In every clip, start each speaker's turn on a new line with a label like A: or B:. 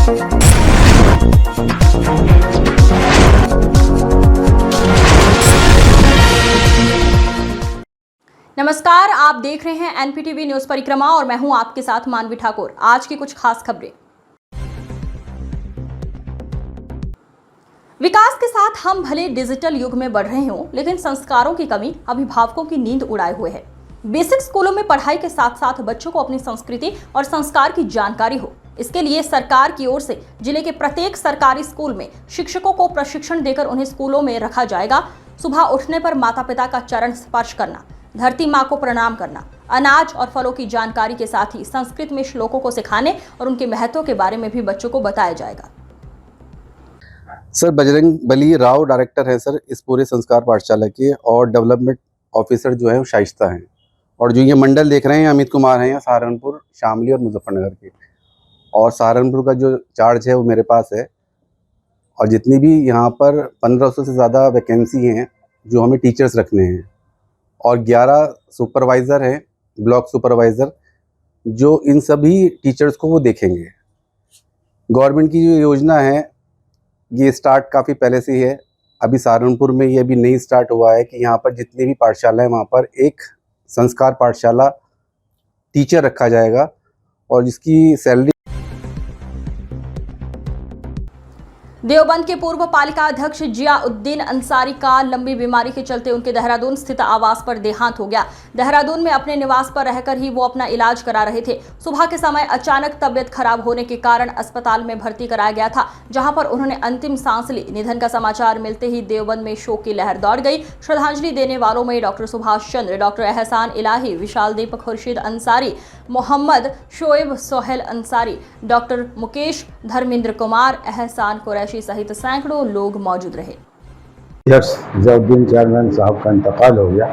A: नमस्कार, आप देख रहे हैं एनपीटीवी न्यूज परिक्रमा और मैं हूं आपके साथ मानवी ठाकुर। आज की कुछ खास खबरें। विकास के साथ हम भले डिजिटल युग में बढ़ रहे हों, लेकिन संस्कारों की कमी अभिभावकों की नींद उड़ाए हुए है। बेसिक स्कूलों में पढ़ाई के साथ साथ बच्चों को अपनी संस्कृति और संस्कार की जानकारी हो, इसके लिए सरकार की ओर से जिले के प्रत्येक सरकारी स्कूल में शिक्षकों को प्रशिक्षण देकर उन्हें स्कूलों में रखा जाएगा। सुबह उठने पर माता पिता का चरण स्पर्श करना, धरती माँ को प्रणाम करना, अनाज और फलों की जानकारी के साथ ही संस्कृत में श्लोकों को सिखाने और उनके महत्व के बारे में भी बच्चों को बताया जाएगा।
B: सर बजरंग बली राव डायरेक्टर है सर इस पूरे संस्कार पाठशाला के, और डेवलपमेंट ऑफिसर जो है वो शाइस्ता हैं, और जो ये मंडल देख रहे हैं अमित कुमार हैं, सहारनपुर, शामली और मुजफ्फरनगर के। और सहारनपुर का जो चार्ज है वो मेरे पास है। और जितनी भी यहाँ पर 1500 से ज़्यादा वैकेंसी हैं जो हमें टीचर्स रखने हैं, और 11 सुपरवाइज़र हैं, ब्लॉक सुपरवाइज़र, जो इन सभी टीचर्स को वो देखेंगे। गवर्नमेंट की जो योजना है ये स्टार्ट काफ़ी पहले से ही है। अभी सहारनपुर में ये अभी नहीं स्टार्ट हुआ है कि यहाँ पर जितनी भी पाठशाला है वहाँ पर एक संस्कार पाठशाला टीचर रखा जाएगा, और जिसकी सैलरी।
A: देवबंद के पूर्व पालिका अध्यक्ष जियाउद्दीन अंसारी का लंबी बीमारी के चलते उनके देहरादून स्थित आवास पर देहांत हो गया। देहरादून में अपने निवास पर रहकर ही वो अपना इलाज करा रहे थे। सुबह के समय अचानक तबियत खराब होने के कारण अस्पताल में भर्ती कराया गया था, जहां पर उन्होंने अंतिम सांस ली। निधन का समाचार मिलते ही देवबंद में शोक की लहर दौड़ गई। श्रद्धांजलि देने वालों में डॉक्टर सुभाष चंद्र, डॉक्टर एहसान इलाही, विशाल दीपक खुर्शीद अंसारी, मोहम्मद शोएब सोहेल अंसारी, डॉक्टर मुकेश, धर्मेंद्र कुमार, एहसान कुरैशी सहित सैकड़ों लोग मौजूद रहे।
C: जियाउद्दीन चेयरमैन साहब का इंतकाल हो गया।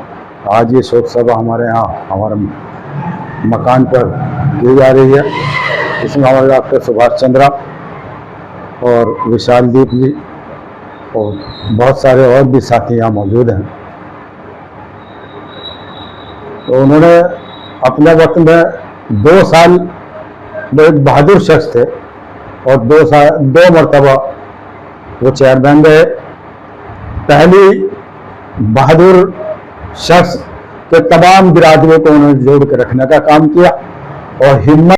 C: आज ये शोक सभा हमारे यहाँ हमारे मकान पर की जा रही है। इसमें हमारे डॉक्टर सुभाष चंद्रा और विशाल दीप जी और बहुत सारे और भी साथी यहाँ मौजूद हैं। तो उन्होंने अपने वक्त में 2 साल एक बहादुर शख्स थे, और 2 मरतबा वो चेयरमैन रहे। पहली बहादुर शख्स के तमाम बिरादरों को उन्होंने जोड़ कर रखने का काम किया और हिम्मत।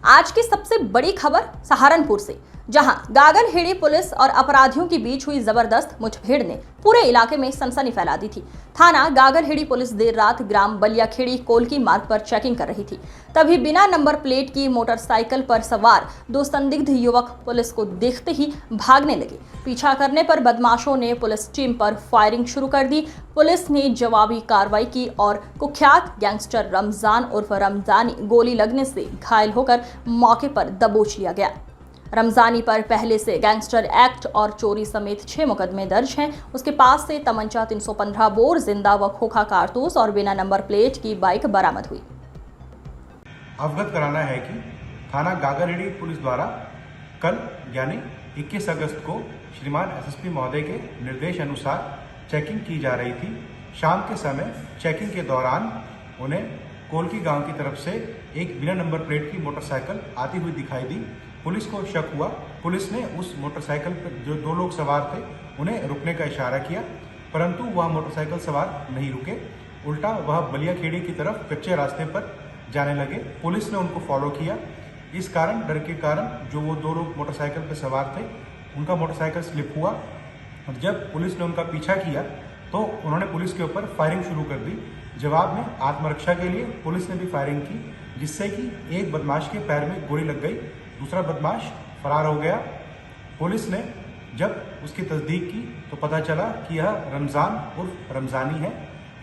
A: आज की सबसे बड़ी खबर सहारनपुर से, जहां गागलहेड़ी पुलिस और अपराधियों के बीच हुई जबरदस्त मुठभेड़ ने पूरे इलाके में सनसनी फैला दी थी। थाना गागलहेड़ी पुलिस देर रात ग्राम बलियाखेड़ी कोलकी मार्ग पर चेकिंग कर रही थी, तभी बिना नंबर प्लेट की मोटरसाइकिल पर सवार 2 संदिग्ध युवक पुलिस को देखते ही भागने लगे। पीछा करने पर बदमाशों ने पुलिस टीम पर फायरिंग शुरू कर दी। पुलिस ने जवाबी कार्रवाई की और कुख्यात गैंगस्टर रमजान उर्फ रमजानी गोली लगने से घायल होकर मौके पर दबोच लिया गया। रमजानी पर पहले से गैंगस्टर एक्ट और चोरी समेत 6 मुकदमे दर्ज हैं। उसके पास से तमंचा 315 बोर, जिंदा व खोखा कारतूस और बिना नंबर प्लेट की बाइक बरामद हुई।
D: अवगत कराना है कि थाना गागलहेड़ी पुलिस द्वारा कल यानी 21 अगस्त को श्रीमान एसएसपी महोदय के निर्देश अनुसार चेकिंग की जा रही थी। शाम के समय चेकिंग के दौरान उन्हें कोलकी गांव की तरफ से एक बिना नंबर प्लेट की मोटरसाइकिल आती हुई दिखाई दी। पुलिस को शक हुआ। पुलिस ने उस मोटरसाइकिल पर जो 2 लोग सवार थे उन्हें रुकने का इशारा किया, परंतु वह मोटरसाइकिल सवार नहीं रुके। उल्टा वह बलियाखेड़ी की तरफ कच्चे रास्ते पर जाने लगे। पुलिस ने उनको फॉलो किया। इस कारण डर के कारण जो वो 2 लोग मोटरसाइकिल पर सवार थे उनका मोटरसाइकिल स्लिप हुआ। और जब पुलिस ने उनका पीछा किया तो उन्होंने पुलिस के ऊपर फायरिंग शुरू कर दी। जवाब में आत्मरक्षा के लिए पुलिस ने भी फायरिंग की, जिससे कि एक बदमाश के पैर में गोली लग गई। दूसरा बदमाश फरार हो गया। पुलिस ने जब उसकी तस्दीक की तो पता चला कि यह रमजान उर्फ रमजानी है।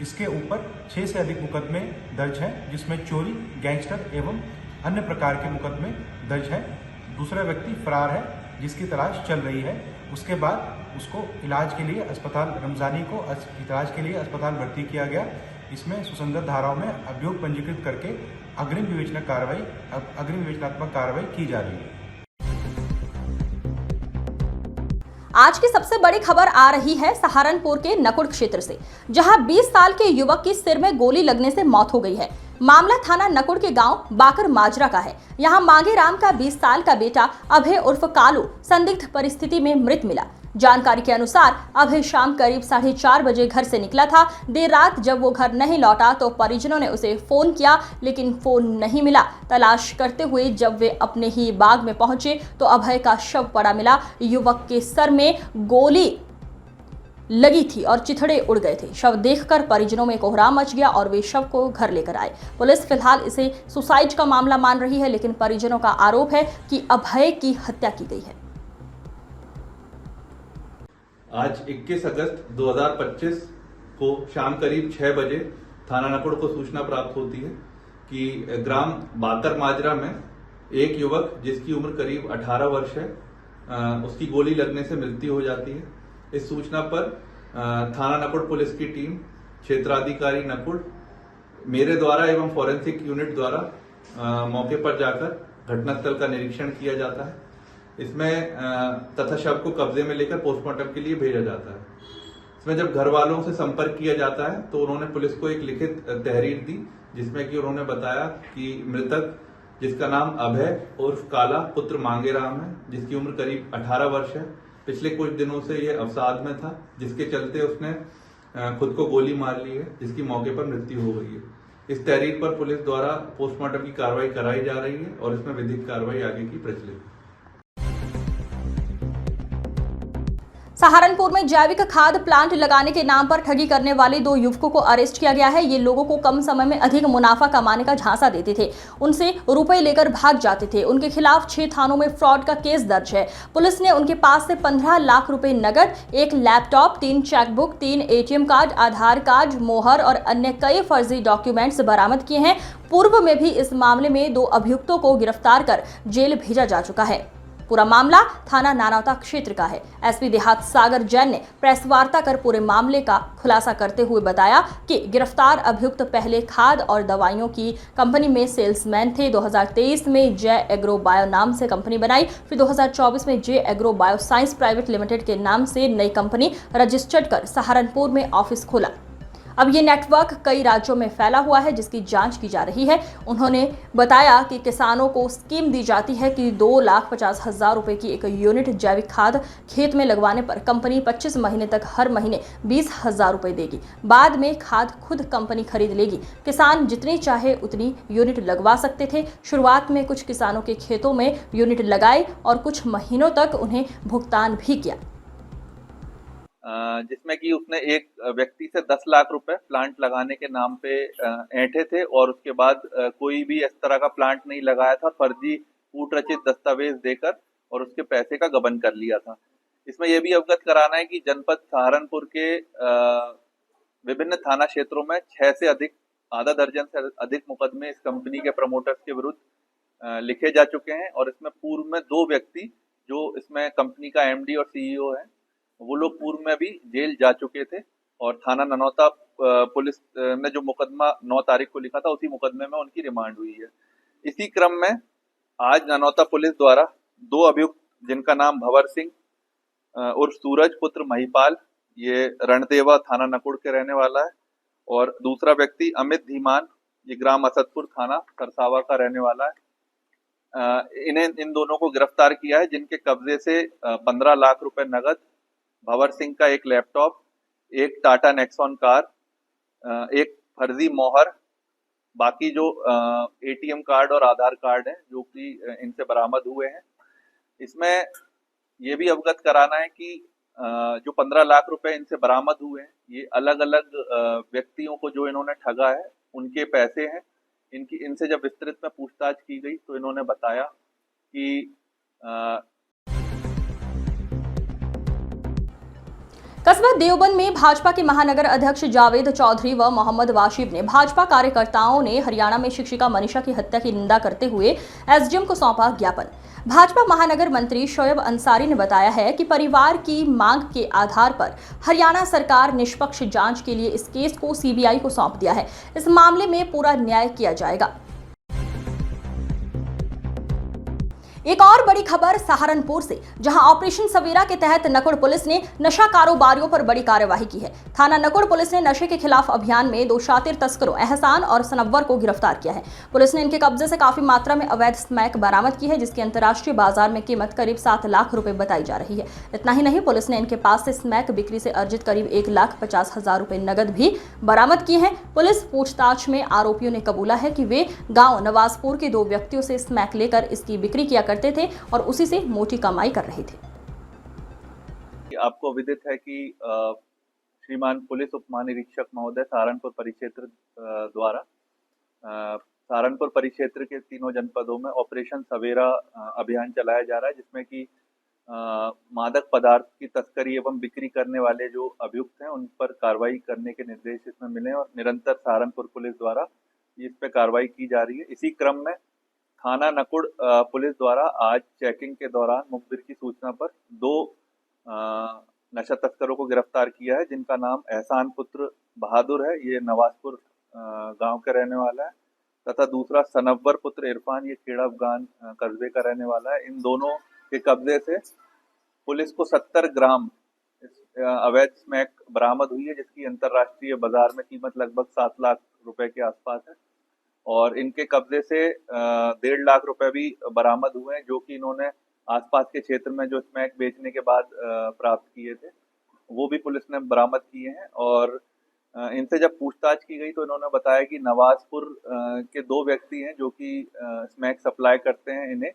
D: इसके ऊपर 6 से अधिक मुकदमे दर्ज हैं, जिसमें चोरी, गैंगस्टर एवं अन्य प्रकार के मुकदमे दर्ज हैं। दूसरा व्यक्ति फरार है, जिसकी तलाश चल रही है। उसके बाद उसको इलाज के लिए रमजानी को इलाज के लिए अस्पताल भर्ती किया गया। इसमें सुसंगत धाराओं में अभियोग पंजीकृत करके अग्रिम विवेचनात्मक कार्रवाई की जा रही है।
A: आज की सबसे बड़ी खबर आ रही है सहारनपुर के नकुड़ क्षेत्र से, जहां 20 साल के युवक की सिर में गोली लगने से मौत हो गई है। मामला थाना नकुड़ के गांव बाकर माजरा का है। यहां मांगे राम का 20 साल का बेटा अभय उर्फ कालू संदिग्ध परिस्थिति में मृत मिला। जानकारी के अनुसार अभय शाम करीब 4:30 बजे घर से निकला था। देर रात जब वो घर नहीं लौटा तो परिजनों ने उसे फोन किया, लेकिन फोन नहीं मिला। तलाश करते हुए जब वे अपने ही बाग में पहुंचे तो अभय का शव पड़ा मिला। युवक के सर में गोली लगी थी और चिथड़े उड़ गए थे। शव देखकर परिजनों में कोहराम मच गया और वे शव को घर लेकर आए। पुलिस फिलहाल इसे सुसाइड का मामला मान रही है, लेकिन परिजनों का आरोप है कि अभय की हत्या की गई है।
E: आज 21 अगस्त 2025 को शाम करीब 6 बजे थाना नकुड़ को सूचना प्राप्त होती है कि ग्राम बाकर माजरा में एक युवक जिसकी उम्र करीब 18 वर्ष है, उसकी गोली लगने से मृत्यु हो जाती है। इस सूचना पर थाना नकुड़ पुलिस की टीम, क्षेत्राधिकारी नकुड़, मेरे द्वारा एवं फॉरेंसिक यूनिट द्वारा मौके पर जाकर घटनास्थल का निरीक्षण किया जाता है। इसमें तथा शव को कब्जे में लेकर पोस्टमार्टम के लिए भेजा जाता है। इसमें जब घर वालों से संपर्क किया जाता है तो उन्होंने पुलिस को एक लिखित तहरीर दी, जिसमें कि उन्होंने बताया कि मृतक, जिसका नाम अभय उर्फ काला पुत्र मांगे राम है, जिसकी उम्र करीब 18 वर्ष है, पिछले कुछ दिनों से ये अवसाद में था, जिसके चलते उसने खुद को गोली मार ली है, जिसकी मौके पर मृत्यु हो गई है। इस तहरीर पर पुलिस द्वारा पोस्टमार्टम की कार्रवाई कराई जा रही है और इसमें विधिक कार्रवाई आगे की प्रचलित है।
A: सहारनपुर में जैविक खाद प्लांट लगाने के नाम पर ठगी करने वाले 2 युवकों को अरेस्ट किया गया है। ये लोगों को कम समय में अधिक मुनाफा कमाने का झांसा देते थे, उनसे रुपए लेकर भाग जाते थे। उनके खिलाफ 6 थानों में फ्रॉड का केस दर्ज है। पुलिस ने उनके पास से 15 लाख रुपए नगद, 1 लैपटॉप, 3 चेकबुक, 3 ATM कार्ड, आधार कार्ड, मोहर और अन्य कई फर्जी डॉक्यूमेंट्स बरामद किए हैं। पूर्व में भी इस मामले में 2 अभियुक्तों को गिरफ्तार कर जेल भेजा जा चुका है। पूरा मामला थाना नानौता क्षेत्र का है। एसपी देहात सागर जैन ने प्रेस वार्ता कर पूरे मामले का खुलासा करते हुए बताया कि गिरफ्तार अभियुक्त पहले खाद और दवाइयों की कंपनी में सेल्समैन थे। 2023 में जय एग्रो बायो नाम से कंपनी बनाई, फिर 2024 में जय agro bio science private limited के नाम से नई कंपनी रजिस्टर्ड कर सहारनपुर में ऑफिस खोला। अब ये नेटवर्क कई राज्यों में फैला हुआ है, जिसकी जांच की जा रही है। उन्होंने बताया कि किसानों को स्कीम दी जाती है कि 2,50,000 रुपए की एक यूनिट जैविक खाद खेत में लगवाने पर कंपनी 25 महीने तक हर महीने 20,000 रुपए देगी। बाद में खाद खुद कंपनी खरीद लेगी। किसान जितनी चाहे उतनी यूनिट लगवा सकते थे। शुरुआत में कुछ किसानों के खेतों में यूनिट लगाई और कुछ महीनों तक उन्हें भुगतान भी किया,
E: जिसमें कि उसने एक व्यक्ति से 10 लाख रुपए प्लांट लगाने के नाम पे ऐंठे थे और उसके बाद कोई भी इस तरह का प्लांट नहीं लगाया था। फर्जी कूट रचित दस्तावेज देकर और उसके पैसे का गबन कर लिया था। इसमें यह भी अवगत कराना है कि जनपद सहारनपुर के विभिन्न थाना क्षेत्रों में 6 से अधिक, आधा दर्जन से अधिक मुकदमे इस कंपनी के प्रमोटर्स के विरुद्ध लिखे जा चुके हैं और इसमें पूर्व में 2 व्यक्ति जो इसमें कंपनी का MD और CEO है, वो लोग पूर्व में भी जेल जा चुके थे और थाना ननौता पुलिस ने जो मुकदमा 9 तारीख को लिखा था, उसी मुकदमे में उनकी रिमांड हुई है। इसी क्रम में आज ननौता पुलिस द्वारा 2 अभियुक्त, जिनका नाम भंवर सिंह उर्फ सूरज पुत्र महिपाल, ये रणदेवा थाना नकुड़ के रहने वाला है, और दूसरा व्यक्ति अमित धीमान, ये ग्राम असदपुर थाना सरसावा का रहने वाला है। इन दोनों को गिरफ्तार किया है, जिनके कब्जे से 15 लाख रुपए नगद, भंवर सिंह का 1 लैपटॉप, 1 टाटा नेक्सॉन कार, 1 फर्जी मोहर, बाकी जो ATM कार्ड और आधार कार्ड है जो कि इनसे बरामद हुए हैं। इसमें ये भी अवगत कराना है कि जो 15 लाख रुपए इनसे बरामद हुए हैं, ये अलग अलग व्यक्तियों को जो इन्होंने ठगा है उनके पैसे हैं। इनसे जब विस्तृत में पूछताछ की गई तो इन्होंने बताया कि
A: कस्बा देवबंद में भाजपा के महानगर अध्यक्ष जावेद चौधरी व मोहम्मद वाशिफ ने भाजपा कार्यकर्ताओं ने हरियाणा में शिक्षिका मनीषा की हत्या की निंदा करते हुए SDM को सौंपा ज्ञापन। भाजपा महानगर मंत्री शोएब अंसारी ने बताया है कि परिवार की मांग के आधार पर हरियाणा सरकार निष्पक्ष जांच के लिए इस केस को CBI को सौंप दिया है। इस मामले में पूरा न्याय किया जाएगा। एक और बड़ी खबर सहारनपुर से, जहां ऑपरेशन सवेरा के तहत नकुड़ पुलिस ने नशा कारोबारियों पर बड़ी कार्यवाही की है। थाना नकुड़ पुलिस ने नशे के खिलाफ अभियान में 2 शातिर तस्करों एहसान और सनव्वर को गिरफ्तार किया है। पुलिस ने इनके कब्जे से काफी मात्रा में अवैध स्मैक बरामद की है, जिसकी अंतर्राष्ट्रीय बाजार में कीमत करीब 7 लाख रुपए बताई जा रही है। इतना ही नहीं, पुलिस ने इनके पास से स्मैक बिक्री से अर्जित करीब 1,50,000 रुपए नगद भी बरामद किए हैं। पुलिस पूछताछ में आरोपियों ने कबूला है कि वे गाँव नवाजपुर के 2 व्यक्तियों से स्मैक लेकर इसकी बिक्री किया करते थे और उसी से मोटी कमाई कर रहे थे।
E: आपको विदित है कि श्रीमान पुलिस उप महानिरीक्षक महोदय सहारनपुर परिक्षेत्र द्वारा सहारनपुर परिक्षेत्र के 3 जनपदों में ऑपरेशन सवेरा अभियान चलाया जा रहा है, जिसमें कि मादक पदार्थ की तस्करी एवं बिक्री करने वाले जो अभियुक्त हैं उन पर कार्रवाई करने के निर्देश इसमें मिले और निरंतर सहारनपुर पुलिस द्वारा इस पर कार्रवाई की जा रही है। इसी क्रम में थाना नकुड़ पुलिस द्वारा आज चेकिंग के दौरान मुखबिर की सूचना पर 2 नशा तस्करों को गिरफ्तार किया है, जिनका नाम एहसान पुत्र बहादुर है, ये नवाजपुर गांव का रहने वाला है, तथा दूसरा सनव्वर पुत्र इरफान, ये खेड़ा अफगान कस्बे का रहने वाला है। इन दोनों के कब्जे से पुलिस को 70 ग्राम अवैध स्मैक बरामद हुई है, जिसकी अंतर्राष्ट्रीय बाजार में कीमत लगभग 7 लाख रुपए के आसपास है और इनके कब्जे से 1.5 लाख रुपए भी बरामद हुए हैं, जो कि इन्होंने आसपास के क्षेत्र में जो स्मैक बेचने के बाद प्राप्त किए थे, वो भी पुलिस ने बरामद किए हैं। और इनसे जब पूछताछ की गई तो इन्होंने बताया कि नवाजपुर के 2 व्यक्ति हैं जो कि स्मैक सप्लाई करते हैं इन्हें।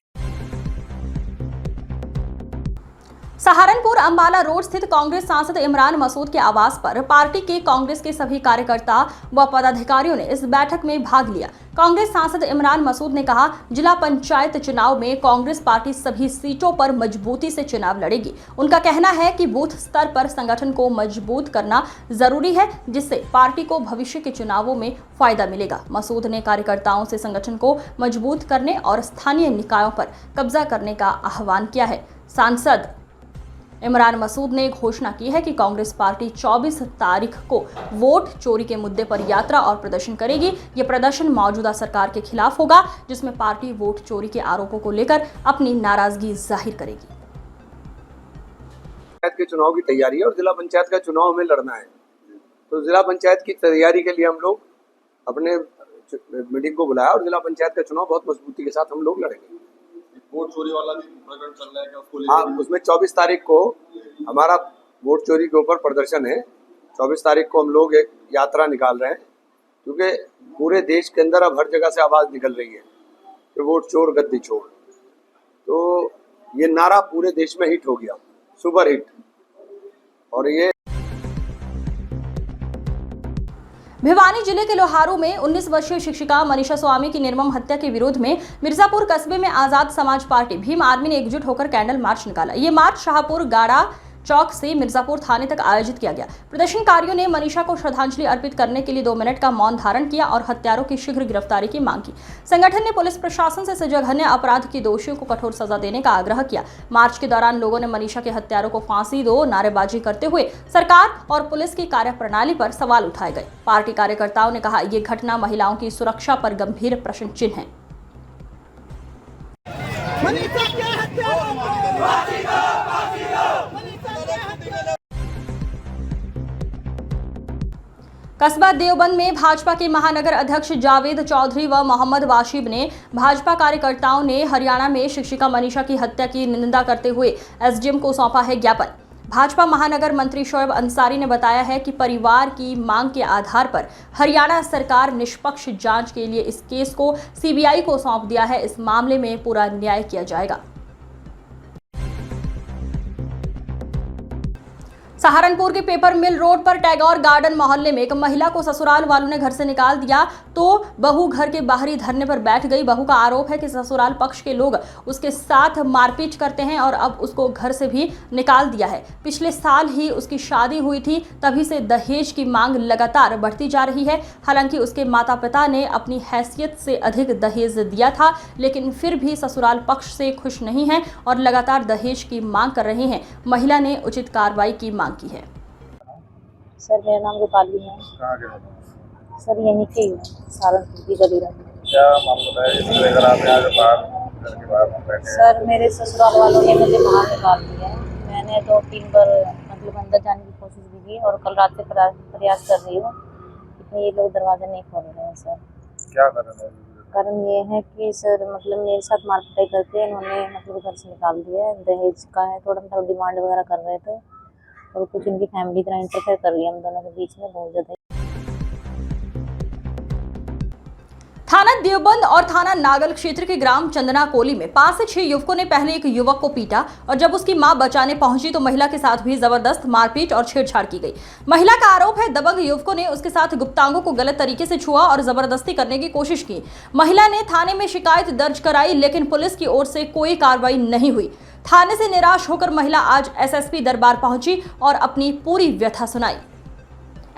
A: सहारनपुर अंबाला रोड स्थित कांग्रेस सांसद इमरान मसूद के आवास पर पार्टी के कांग्रेस के सभी कार्यकर्ता व पदाधिकारियों ने इस बैठक में भाग लिया। कांग्रेस सांसद इमरान मसूद ने कहा, जिला पंचायत चुनाव में कांग्रेस पार्टी सभी सीटों पर मजबूती से चुनाव लड़ेगी। उनका कहना है कि बूथ स्तर पर संगठन को मजबूत करना जरूरी है, जिससे पार्टी को भविष्य के चुनावों में फायदा मिलेगा। मसूद ने कार्यकर्ताओं से संगठन को मजबूत करने और स्थानीय निकायों पर कब्जा करने का आह्वान किया है। सांसद इमरान मसूद ने घोषणा की है कि कांग्रेस पार्टी 24 तारीख को वोट चोरी के मुद्दे पर यात्रा और प्रदर्शन करेगी। ये प्रदर्शन मौजूदा सरकार के खिलाफ होगा, जिसमें पार्टी वोट चोरी के आरोपों को लेकर अपनी नाराजगी जाहिर करेगी।
F: पंचायत के चुनाव की तैयारी है और जिला पंचायत का चुनाव हमें लड़ना है, तो जिला पंचायत की तैयारी के लिए हम लोग अपने मीटिंग को बुलाया और जिला पंचायत का चुनाव बहुत मजबूती के साथ हम लोग लड़ेंगे।
G: वोट चोरी वाला भी प्रकरण चल रहा है क्या उसको?
F: हाँ, उसमें 24 तारीख को हमारा वोट चोरी के ऊपर प्रदर्शन है। 24 तारीख को हम लोग एक यात्रा निकाल रहे हैं, क्योंकि पूरे देश के अंदर अब हर जगह से आवाज़ निकल रही है कि वोट चोर गद्दी चोर। तो ये नारा पूरे देश में हिट हो गया, सुपर हिट। और ये
A: भिवानी जिले के लोहारू में 19 वर्षीय शिक्षिका मनीषा स्वामी की निर्मम हत्या के विरोध में मिर्जापुर कस्बे में आजाद समाज पार्टी भीम आर्मी ने एकजुट होकर कैंडल मार्च निकाला। ये मार्च शाहपुर गाड़ा चौक से मिर्जापुर थाने तक आयोजित किया गया। प्रदर्शनकारियों ने मनीषा को श्रद्धांजलि अर्पित करने के लिए 2 मिनट का मौन धारण किया और हत्यारों की शीघ्र गिरफ्तारी की मांग की। संगठन ने पुलिस प्रशासन से जघन्य अपराध के दोषियों को कठोर सजा देने का आग्रह किया। मार्च के दौरान लोगों ने मनीषा के हत्यारों को फांसी दो नारेबाजी करते हुए सरकार और पुलिस की कार्यप्रणाली पर सवाल उठाए गए। पार्टी कार्यकर्ताओं ने कहा, ये घटना महिलाओं की सुरक्षा पर गंभीर प्रश्न चिन्ह है। कस्बा देवबंद में भाजपा के महानगर अध्यक्ष जावेद चौधरी व मोहम्मद वाशिब ने भाजपा कार्यकर्ताओं ने हरियाणा में शिक्षिका मनीषा की हत्या की निंदा करते हुए एसडीएम को सौंपा है ज्ञापन। भाजपा महानगर मंत्री शोएब अंसारी ने बताया है कि परिवार की मांग के आधार पर हरियाणा सरकार निष्पक्ष जांच के लिए इस केस को सीबीआई को सौंप दिया है। इस मामले में पूरा न्याय किया जाएगा। सहारनपुर के पेपर मिल रोड पर टैगोर गार्डन मोहल्ले में एक महिला को ससुराल वालों ने घर से निकाल दिया तो बहू घर के बाहरी धरने पर बैठ गई। बहू का आरोप है कि ससुराल पक्ष के लोग उसके साथ मारपीट करते हैं और अब उसको घर से भी निकाल दिया है। पिछले साल ही उसकी शादी हुई थी, तभी से दहेज की मांग लगातार बढ़ती जा रही है। हालांकि उसके माता पिता ने अपनी हैसियत से अधिक दहेज दिया था, लेकिन फिर भी ससुराल पक्ष से खुश नहीं है और लगातार दहेज की मांग कर रहे हैं। महिला ने उचित कार्रवाई की मांग की है।
H: सर मेरा नाम रूपाली है।
G: कहाँ के रहते हैं?
H: सर यहीं के ही है, सहारनपुर की गली रही।
G: क्या मामला है? इस तरह आप आज बाहर करके बाहर बैठे हैं?
H: सर मेरे ससुराल वालों ने मुझे बाहर निकाल दिया है। मैंने 2-3 बार मतलब अंदर जाने की कोशिश भी की और कल रात से प्रयास कर रही हूँ, लेकिन ये लोग दरवाजा नहीं खोल रहे हैं सर।
G: क्या कारण है?
H: कारण ये है कि सर मतलब मेरे साथ मारपीटाई करके इन्होंने मतलब घर से निकाल दिया है। दहेज का है, थोड़ा डिमांड वगैरह कर रहे थे और कुछ इनकी फैमिली तरह इंटरफेयर कर रही है हम दोनों के बीच में बहुत ज़्यादा।
A: थाना देवबंद और थाना नागल क्षेत्र के ग्राम चंदना कोली में 5 से 6 युवकों ने पहले एक युवक को पीटा और जब उसकी मां बचाने पहुंची तो महिला के साथ भी जबरदस्त मारपीट और छेड़छाड़ की गई। महिला का आरोप है दबंग युवकों ने उसके साथ गुप्तांगों को गलत तरीके से छुआ और जबरदस्ती करने की कोशिश की। महिला ने थाने में शिकायत दर्ज कराई, लेकिन पुलिस की ओर से कोई कार्रवाई नहीं हुई। थाने से निराश होकर महिला आज एसएसपी दरबार पहुंची और अपनी पूरी व्यथा सुनाई।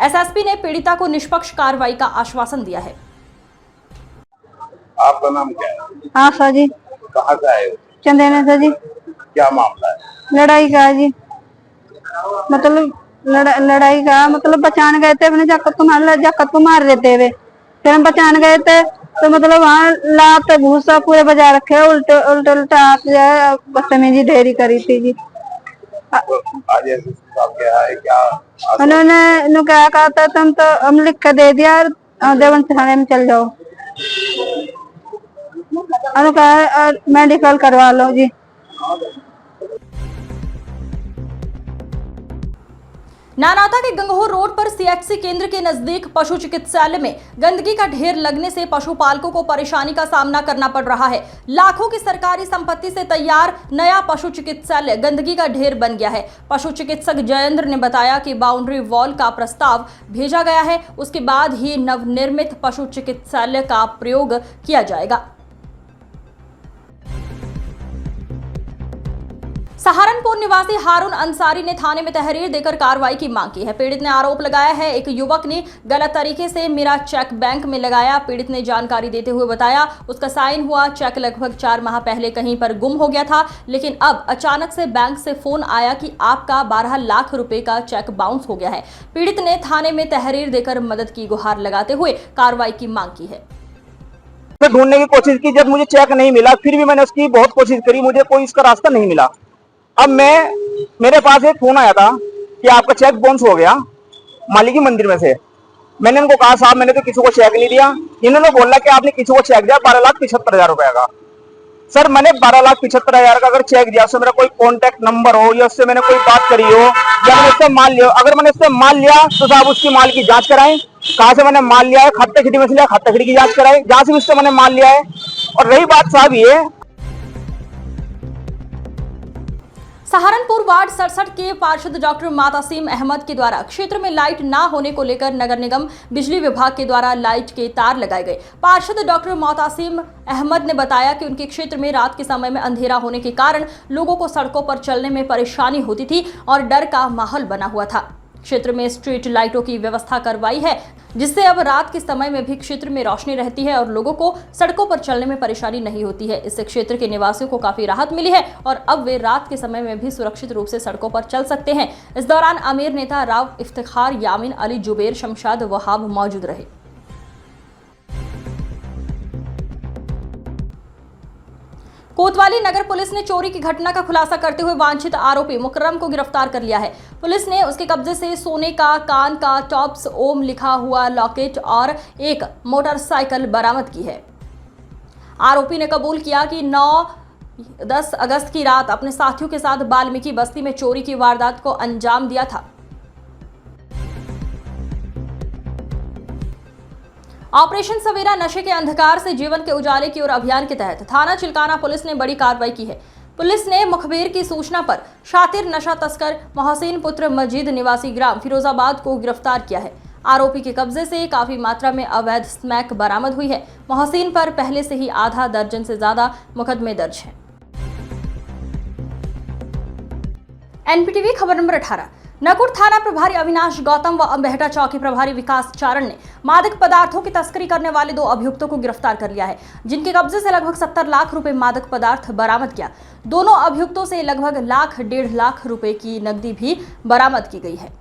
A: एसएसपी ने पीड़िता को निष्पक्ष कार्रवाई का आश्वासन दिया है।
G: आपका नाम क्या है?
I: हाँ सर जी।
G: कहाँ से आए हो?
I: चंदेना सर जी।
G: क्या मामला है?
I: लड़ाई का जी, मतलब लड़ाई का मतलब बचाने गए थे अपने जाकत को मार देते हुए, फिर हम बचाने गए थे तो मतलब वहाँ लात भूसा पूरे बजा रखे, उल्टे उल्टे उल्टे हाथ जो है बदतमीजी ढेरी करी थी जी।
G: तो आज एसएसपी साहब क्या है, क्या
I: उन्होंने क्या कहा था, तुम तो हम लिख कर दे दिया देवबंद थाने में चल जाओ, कहा मेडिकल करवा लो जी।
A: नानाता के गंगोह रोड पर सीएचसी केंद्र के नजदीक पशु चिकित्सालय में गंदगी का ढेर लगने से पशुपालकों को परेशानी का सामना करना पड़ रहा है। लाखों की सरकारी संपत्ति से तैयार नया पशु चिकित्सालय गंदगी का ढेर बन गया है। पशु चिकित्सक जयेंद्र ने बताया कि बाउंड्री वॉल का प्रस्ताव भेजा गया है, उसके बाद ही नवनिर्मित पशु चिकित्सालय का प्रयोग किया जाएगा। सहारनपुर निवासी हारून अंसारी ने थाने में तहरीर देकर कार्रवाई की मांग की है। पीड़ित ने आरोप लगाया है एक युवक ने गलत तरीके से मेरा चेक बैंक में लगाया। पीड़ित ने जानकारी देते हुए बताया उसका साइन हुआ चेक लगभग 4 माह पहले कहीं पर गुम हो गया था, लेकिन अब अचानक से बैंक से फोन आया कि आपका 12 लाख रुपए का चेक बाउंस हो गया है। पीड़ित ने थाने में तहरीर देकर मदद की गुहार लगाते हुए कार्रवाई की मांग की है।
J: ढूंढने की कोशिश की, जब मुझे चेक नहीं मिला फिर भी मैंने उसकी बहुत कोशिश करी, मुझे कोई इसका रास्ता नहीं मिला। अब मेरे पास एक फोन आया था कि आपका चेक बाउंस हो गया मालिकी मंदिर में से। मैंने इनको कहा साहब मैंने तो किसी को चेक नहीं दिया। इन्होंने बोला कि आपने किसी को चेक दिया 12,75,000 रुपए का। सर मैंने 12,75,000 का अगर चेक दिया उससे मेरा कोई कॉन्टेक्ट नंबर हो या उससे मैंने कोई बात करी हो या मैंने इससे माल लिया, अगर मैंने इससे माल लिया तो साहब उसकी माल की जांच कराएं, कहाँ से मैंने माल लिया है, खाते खिटी में से लिया, खाते खिटी की जांच कराएं, जहां से उससे मैंने माल लिया है। और रही बात साहब ये
A: सहारनपुर वार्ड 67 के पार्षद डॉक्टर मातासीम अहमद के द्वारा क्षेत्र में लाइट ना होने को लेकर नगर निगम बिजली विभाग के द्वारा लाइट के तार लगाए गए। पार्षद डॉक्टर मातासीम अहमद ने बताया कि उनके क्षेत्र में रात के समय में अंधेरा होने के कारण लोगों को सड़कों पर चलने में परेशानी होती थी और डर का माहौल बना हुआ था। क्षेत्र में स्ट्रीट लाइटों की व्यवस्था करवाई है, जिससे अब रात के समय में भी क्षेत्र में रोशनी रहती है और लोगों को सड़कों पर चलने में परेशानी नहीं होती है। इससे क्षेत्र के निवासियों को काफी राहत मिली है और अब वे रात के समय में भी सुरक्षित रूप से सड़कों पर चल सकते हैं। इस दौरान अमीर नेता राव इफ्तिखार, यामीन अली, जुबेर, शमशाद, वहाब मौजूद रहे। कोतवाली नगर पुलिस ने चोरी की घटना का खुलासा करते हुए वांछित आरोपी मुकर्रम को गिरफ्तार कर लिया है। पुलिस ने उसके कब्जे से सोने का कान का टॉप्स, ओम लिखा हुआ लॉकेट और एक मोटरसाइकिल बरामद की है। आरोपी ने कबूल किया कि 9-10 अगस्त की रात अपने साथियों के साथ वाल्मीकि बस्ती में चोरी की वारदात को अंजाम दिया था। ऑपरेशन सवेरा नशे के अंधकार से जीवन के उजाले की ओर अभियान के तहत थाना चिल्काना पुलिस ने बड़ी कार्रवाई की है। पुलिस ने मुखबिर की सूचना पर शातिर नशा तस्कर मोहसिन पुत्र मजीद निवासी ग्राम फिरोजाबाद को गिरफ्तार किया है। आरोपी के कब्जे से काफी मात्रा में अवैध स्मैक बरामद हुई है। मोहसिन पर पहले से ही आधा दर्जन से ज्यादा मुकदमे दर्ज हैं। एनपीटीवी खबर नंबर 18। नकुड़ थाना प्रभारी अविनाश गौतम व अम्बेहटा चौकी प्रभारी विकास चारण ने मादक पदार्थों की तस्करी करने वाले 2 अभियुक्तों को गिरफ्तार कर लिया है, जिनके कब्जे से लगभग 70 लाख रुपए मादक पदार्थ बरामद किया। दोनों अभियुक्तों से लगभग 1,00,000-1.5 लाख रुपए की नकदी भी बरामद की गई है।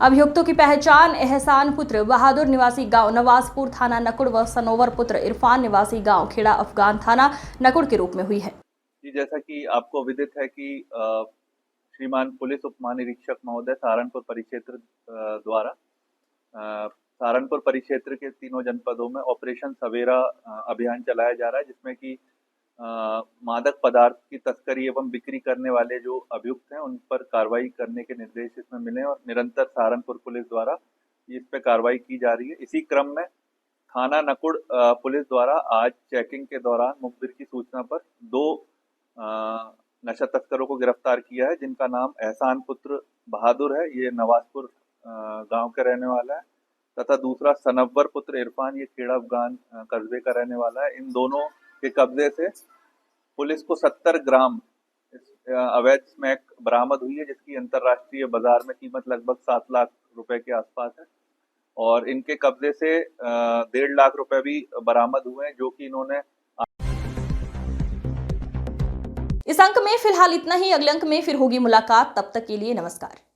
A: अभियुक्तों की पहचान एहसान पुत्र बहादुर निवासी गांव नवाजपुर थाना नकुड़ व सनोवर पुत्र इरफान निवासी गांव खेड़ा अफगान थाना नकुड़ के रूप में हुई है।
E: जैसा कि आपको विदित है कि श्रीमान पुलिस उप महानिरीक्षक महोदय सहारनपुर परिक्षेत्र द्वारा सहारनपुर परिक्षेत्र के तीनों जनपदों में ऑपरेशन सवेरा अभियान चलाया जा रहा है, जिसमें कि मादक पदार्थ की तस्करी एवं बिक्री करने वाले जो अभियुक्त हैं उन पर कार्रवाई करने के निर्देश इसमें मिले और निरंतर सहारनपुर पुलिस द्वारा इस पे कार्रवाई की जा रही है। इसी क्रम में थाना नकुड़ पुलिस द्वारा आज चेकिंग के दौरान मुखबिर की सूचना पर 2 नशा तस्करों को गिरफ्तार किया है, जिनका नाम एहसान पुत्र बहादुर है, ये नवाजपुर गांव का रहने वाला है, तथा दूसरा सनव्वर पुत्र इरफान, ये खेड़ा अफगान कस्बे का रहने वाला है। इन दोनों के कब्जे से पुलिस को 70 ग्राम अवैध स्मैक बरामद हुई है, जिसकी अंतर्राष्ट्रीय बाजार में कीमत लगभग 7 लाख रुपए के आसपास है और इनके कब्जे से 1.5 लाख रुपए भी बरामद हुए हैं, जो कि इन्होंने।
A: इस अंक में फिलहाल इतना ही। अगले अंक में फिर होगी मुलाकात। तब तक के लिए नमस्कार।